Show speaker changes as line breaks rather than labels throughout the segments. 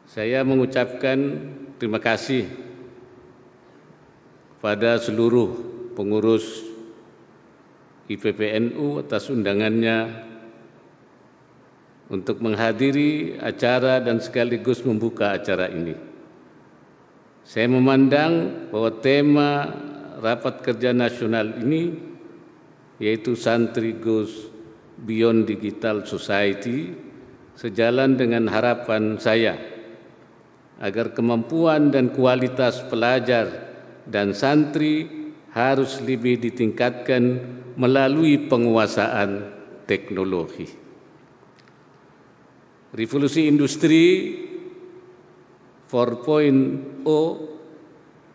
Saya mengucapkan terima kasih pada seluruh pengurus IPPNU atas undangannya untuk menghadiri acara dan sekaligus membuka acara ini. Saya memandang bahwa tema Rapat Kerja Nasional ini yaitu Santri Goes Beyond Digital Society sejalan dengan harapan saya agar kemampuan dan kualitas pelajar dan santri harus lebih ditingkatkan melalui penguasaan teknologi. Revolusi industri 4.0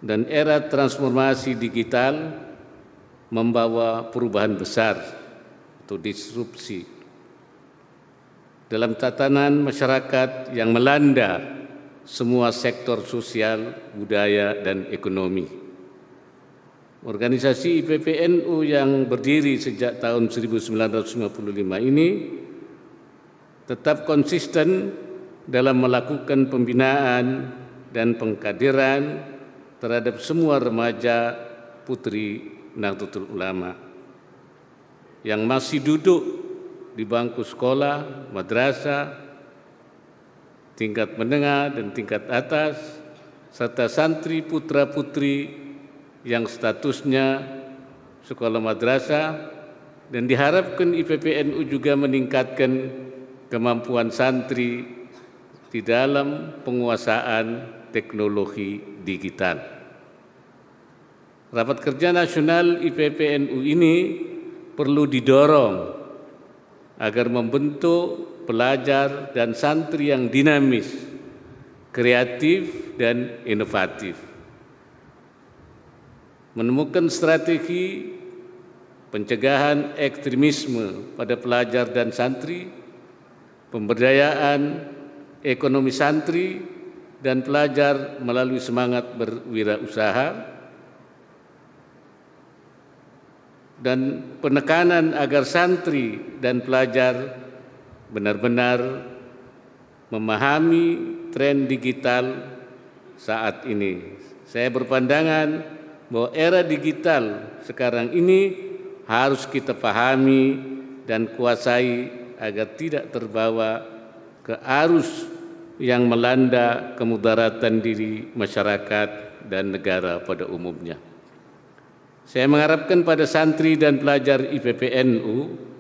dan era transformasi digital membawa perubahan besar atau disrupsi dalam tatanan masyarakat yang melanda semua sektor sosial, budaya, dan ekonomi. Organisasi IPPNU yang berdiri sejak tahun 1955 ini tetap konsisten dalam melakukan pembinaan dan pengkaderan terhadap semua remaja putri Nahdlatul Ulama yang masih duduk di bangku sekolah, madrasah, tingkat menengah dan tingkat atas, serta santri putra-putri yang statusnya sekolah madrasah, dan diharapkan IPPNU juga meningkatkan kemampuan santri di dalam penguasaan teknologi digital. Rapat Kerja Nasional IPPNU ini perlu didorong agar membentuk pelajar dan santri yang dinamis, kreatif, dan inovatif. Menemukan strategi pencegahan ekstremisme pada pelajar dan santri, pemberdayaan ekonomi santri dan pelajar melalui semangat berwirausaha, dan penekanan agar santri dan pelajar benar-benar memahami tren digital saat ini. Saya berpandangan bahwa era digital sekarang ini harus kita pahami dan kuasai agar tidak terbawa ke arus yang melanda kemudaratan diri masyarakat dan negara pada umumnya. Saya mengharapkan pada santri dan pelajar IPPNU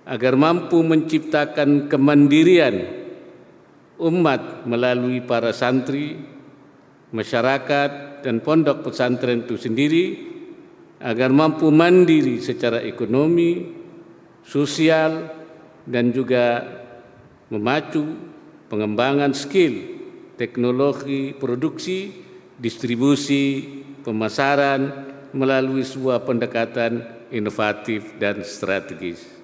agar mampu menciptakan kemandirian umat melalui para santri, masyarakat, dan pondok pesantren itu sendiri, agar mampu mandiri secara ekonomi, sosial, dan juga memacu pengembangan skill, teknologi, produksi, distribusi, pemasaran melalui sebuah pendekatan inovatif dan strategis.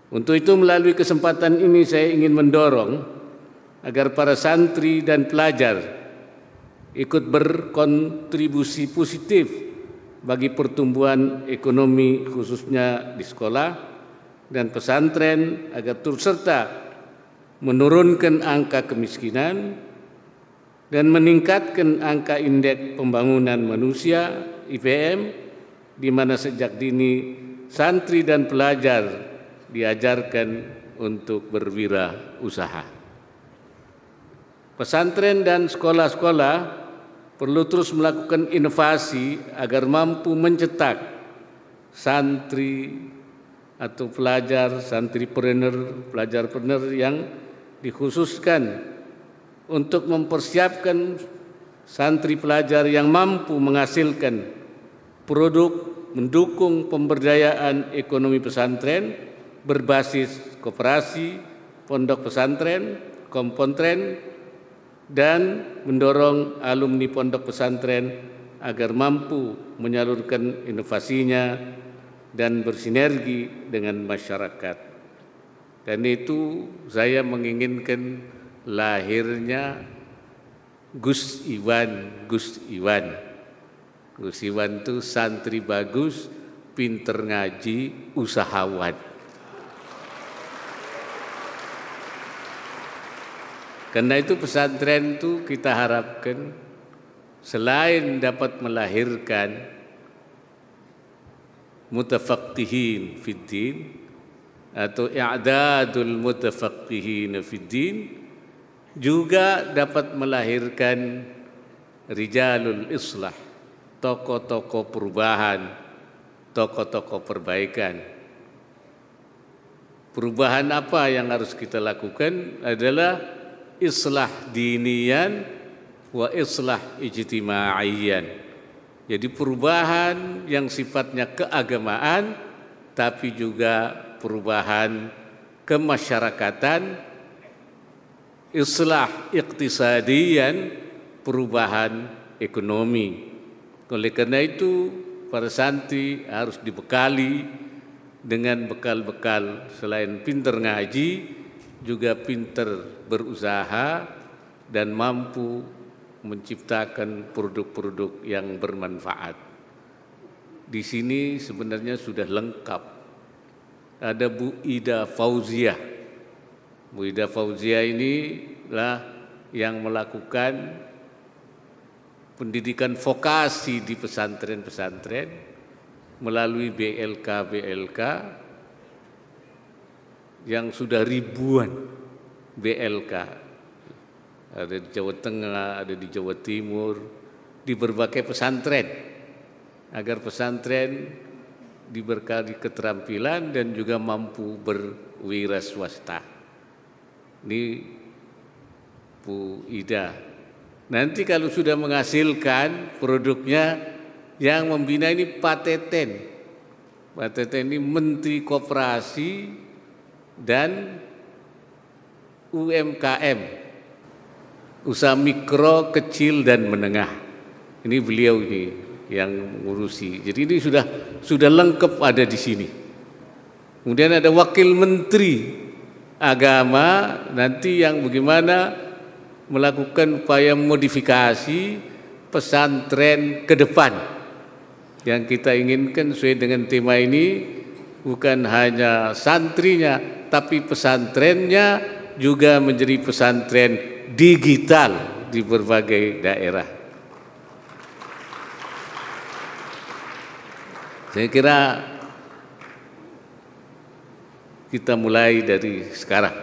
Untuk itu melalui kesempatan ini saya ingin mendorong agar para santri dan pelajar ikut berkontribusi positif bagi pertumbuhan ekonomi khususnya di sekolah dan pesantren agar turut serta menurunkan angka kemiskinan dan meningkatkan angka indeks pembangunan manusia IPM, di mana sejak dini santri dan pelajar diajarkan untuk berwirausaha. Pesantren dan sekolah-sekolah perlu terus melakukan inovasi agar mampu mencetak santri atau pelajar, santripreneur, pelajar-preneur yang dikhususkan untuk mempersiapkan santri pelajar yang mampu menghasilkan produk mendukung pemberdayaan ekonomi pesantren berbasis koperasi, pondok pesantren, kompontren, dan mendorong alumni pondok pesantren agar mampu menyalurkan inovasinya dan bersinergi dengan masyarakat. Dan itu saya menginginkan lahirnya Gus Iwan. Gus Iwan itu santri bagus, pinter ngaji, usahawan. Karena itu pesantren itu kita harapkan selain dapat melahirkan mutafaqqihin fid din atau i'dadul mutafaqqihin fid din, juga dapat melahirkan rijalul islah, tokoh-tokoh perubahan, tokoh-tokoh perbaikan. Perubahan apa yang harus kita lakukan adalah islah diniyan wa islah ijtimaiyan. Jadi perubahan yang sifatnya keagamaan, tapi juga perubahan kemasyarakatan, islah iktisadiyan, perubahan ekonomi. Oleh karena itu, para santri harus dibekali dengan bekal-bekal selain pintar ngaji, juga pintar berusaha dan mampu menciptakan produk-produk yang bermanfaat. Di sini sebenarnya sudah lengkap. Ada Bu Ida Fauziah. Bu Ida Fauziah inilah yang melakukan pendidikan vokasi di pesantren-pesantren melalui BLK yang sudah ribuan BLK. Ada di Jawa Tengah, ada di Jawa Timur, di berbagai pesantren, agar pesantren dibekali keterampilan dan juga mampu berwira swasta. Ini Bu Ida. Nanti kalau sudah menghasilkan produknya, yang membina ini Pak Teten. Pak Teten ini Menteri Koperasi dan UMKM, usaha mikro, kecil dan menengah. Ini beliau ini yang mengurusi. Jadi ini sudah lengkap ada di sini. Kemudian ada Wakil Menteri Agama nanti yang bagaimana melakukan upaya modifikasi pesantren ke depan. Yang kita inginkan sesuai dengan tema ini bukan hanya santrinya, tapi pesantrennya juga menjadi pesantren digital di berbagai daerah. Saya kira kita mulai dari sekarang.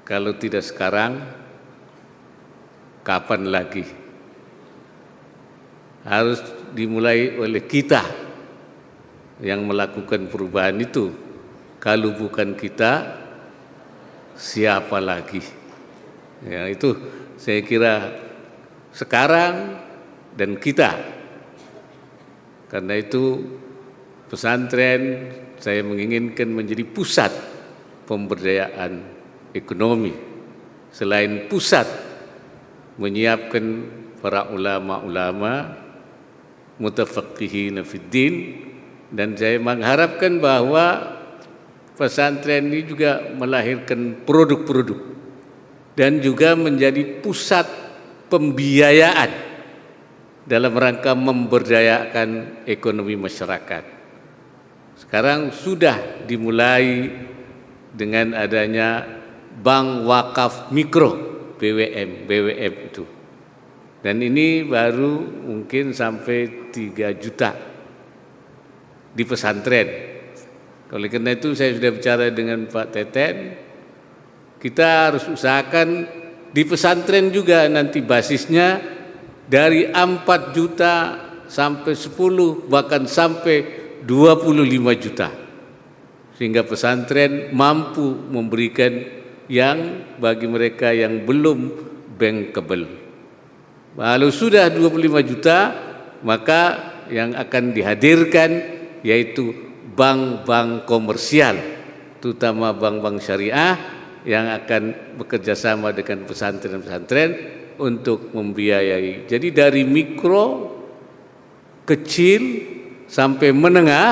Kalau tidak sekarang, kapan lagi? Harus dimulai oleh kita yang melakukan perubahan itu. Kalau bukan kita, siapa lagi? Ya, itu saya kira sekarang dan kita. Karena itu pesantren saya menginginkan menjadi pusat pemberdayaan ekonomi. Selain pusat menyiapkan para ulama-ulama mutafaqqihin fid din, dan saya mengharapkan bahwa pesantren ini juga melahirkan produk-produk dan juga menjadi pusat pembiayaan dalam rangka memberdayakan ekonomi masyarakat. Sekarang sudah dimulai dengan adanya Bank Wakaf Mikro, BWM itu. Dan ini baru mungkin sampai 3 juta di pesantren. Oleh karena itu saya sudah bicara dengan Pak Teten, kita harus usahakan di pesantren juga nanti basisnya dari 4 juta sampai 10 bahkan sampai 25 juta. Sehingga pesantren mampu memberikan yang bagi mereka yang belum bankable. Kalau sudah 25 juta, maka yang akan dihadirkan yaitu bank-bank komersial, terutama bank-bank syariah yang akan bekerja sama dengan pesantren-pesantren untuk membiayai. Jadi dari mikro, kecil sampai menengah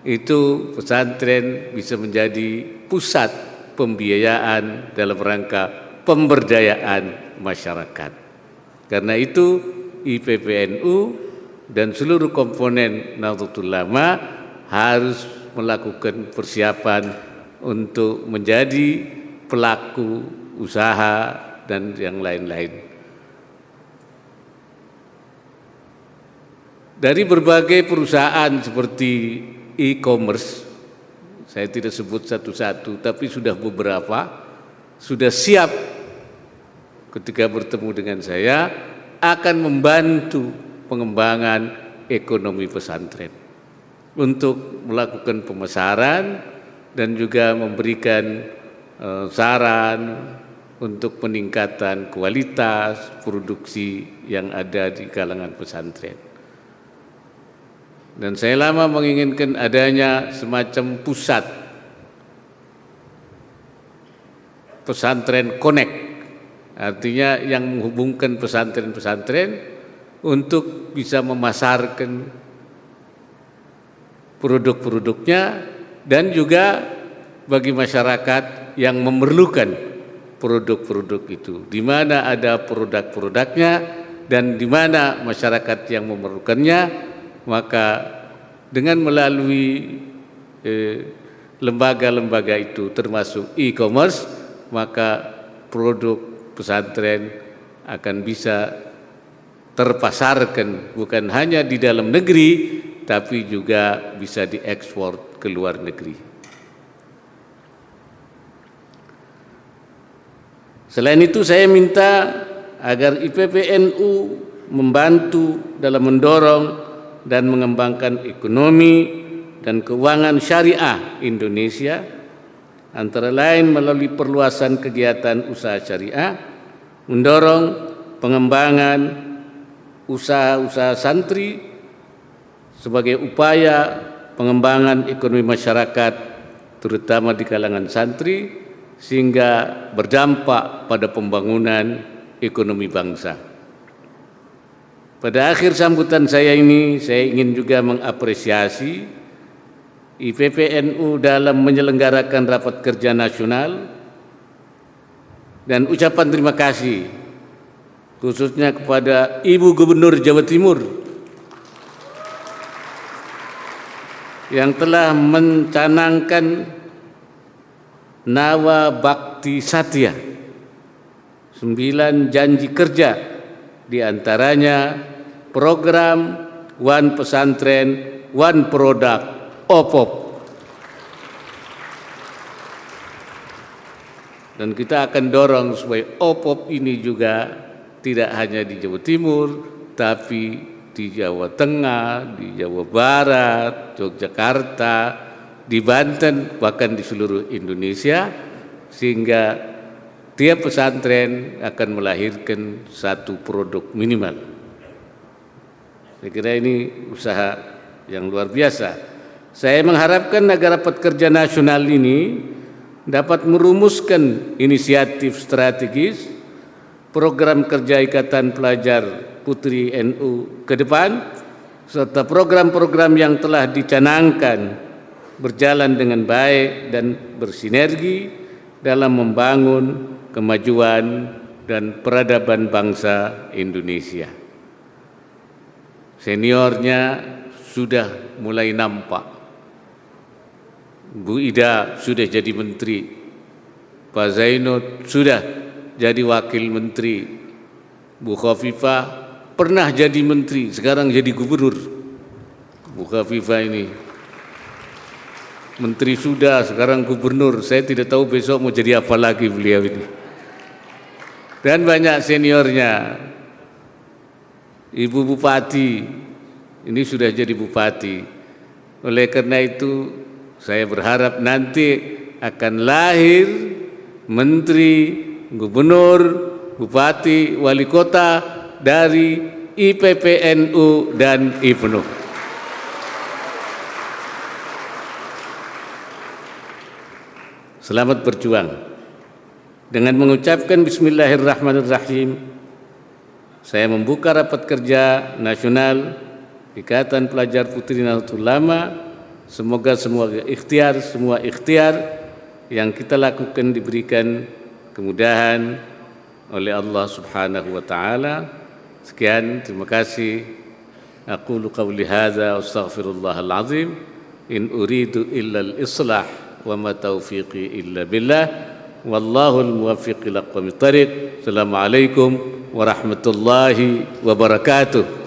itu pesantren bisa menjadi pusat pembiayaan dalam rangka pemberdayaan masyarakat. Karena itu IPPNU dan seluruh komponen Nahdlatul Ulama harus melakukan persiapan untuk menjadi pelaku usaha dan yang lain-lain. Dari berbagai perusahaan seperti e-commerce, saya tidak sebut satu-satu, tapi sudah beberapa sudah siap ketika bertemu dengan saya akan membantu pengembangan ekonomi pesantren untuk melakukan pemasaran dan juga memberikan saran untuk peningkatan kualitas produksi yang ada di kalangan pesantren. Dan saya lama menginginkan adanya semacam pusat pesantren connect, artinya yang menghubungkan pesantren-pesantren untuk bisa memasarkan produk-produknya dan juga bagi masyarakat yang memerlukan produk-produk itu, di mana ada produk-produknya dan di mana masyarakat yang memerlukannya, maka dengan melalui lembaga-lembaga itu termasuk e-commerce, maka produk pesantren akan bisa terpasarkan bukan hanya di dalam negeri, tapi juga bisa diekspor ke luar negeri. Selain itu saya minta agar IPPNU membantu dalam mendorong dan mengembangkan ekonomi dan keuangan syariah Indonesia, antara lain melalui perluasan kegiatan usaha syariah, mendorong pengembangan usaha-usaha santri sebagai upaya pengembangan ekonomi masyarakat, terutama di kalangan santri, sehingga berdampak pada pembangunan ekonomi bangsa. Pada akhir sambutan saya ini, saya ingin juga mengapresiasi IPPNU dalam menyelenggarakan rapat kerja nasional dan ucapan terima kasih khususnya kepada Ibu Gubernur Jawa Timur yang telah mencanangkan Nawa Bakti Satya, 9 janji kerja, di antaranya program One Pesantren, One Product, OPOP. Dan kita akan dorong supaya OPOP ini juga tidak hanya di Jawa Timur, tapi di Jawa Tengah, di Jawa Barat, Yogyakarta, di Banten, bahkan di seluruh Indonesia, sehingga tiap pesantren akan melahirkan satu produk minimal. Saya kira ini usaha yang luar biasa. Saya mengharapkan agar rapat kerja nasional ini dapat merumuskan inisiatif strategis program kerja Ikatan Pelajar Putri NU ke depan, serta program-program yang telah dicanangkan berjalan dengan baik dan bersinergi dalam membangun kemajuan dan peradaban bangsa Indonesia. Seniornya sudah mulai nampak. Bu Ida sudah jadi menteri, Pak Zainul sudah jadi wakil menteri, Bu Khofifah pernah jadi menteri, sekarang jadi gubernur. Bu Khofifah ini menteri sudah, sekarang gubernur. Saya tidak tahu besok mau jadi apa lagi beliau ini. Dan banyak seniornya. Ibu Bupati ini sudah jadi bupati. Oleh karena itu saya berharap nanti akan lahir menteri, gubernur, bupati, wali kota dari IPPNU dan IPNU. Selamat berjuang. Dengan mengucapkan Bismillahirrahmanirrahim, saya membuka rapat kerja nasional Ikatan Pelajar Putri Nahdlatul Ulama. Semoga semua ikhtiar yang kita lakukan diberikan kemudahan oleh Allah Subhanahu wa taala. Sekian, terima kasih. Aqulu qawli hadza wa astaghfirullahal azim. In uridu illa al-islah wa ma taufiqi illa billah. Wallahul muwaffiq ila aqwamit thariq. Assalamualaikum warahmatullahi wabarakatuh.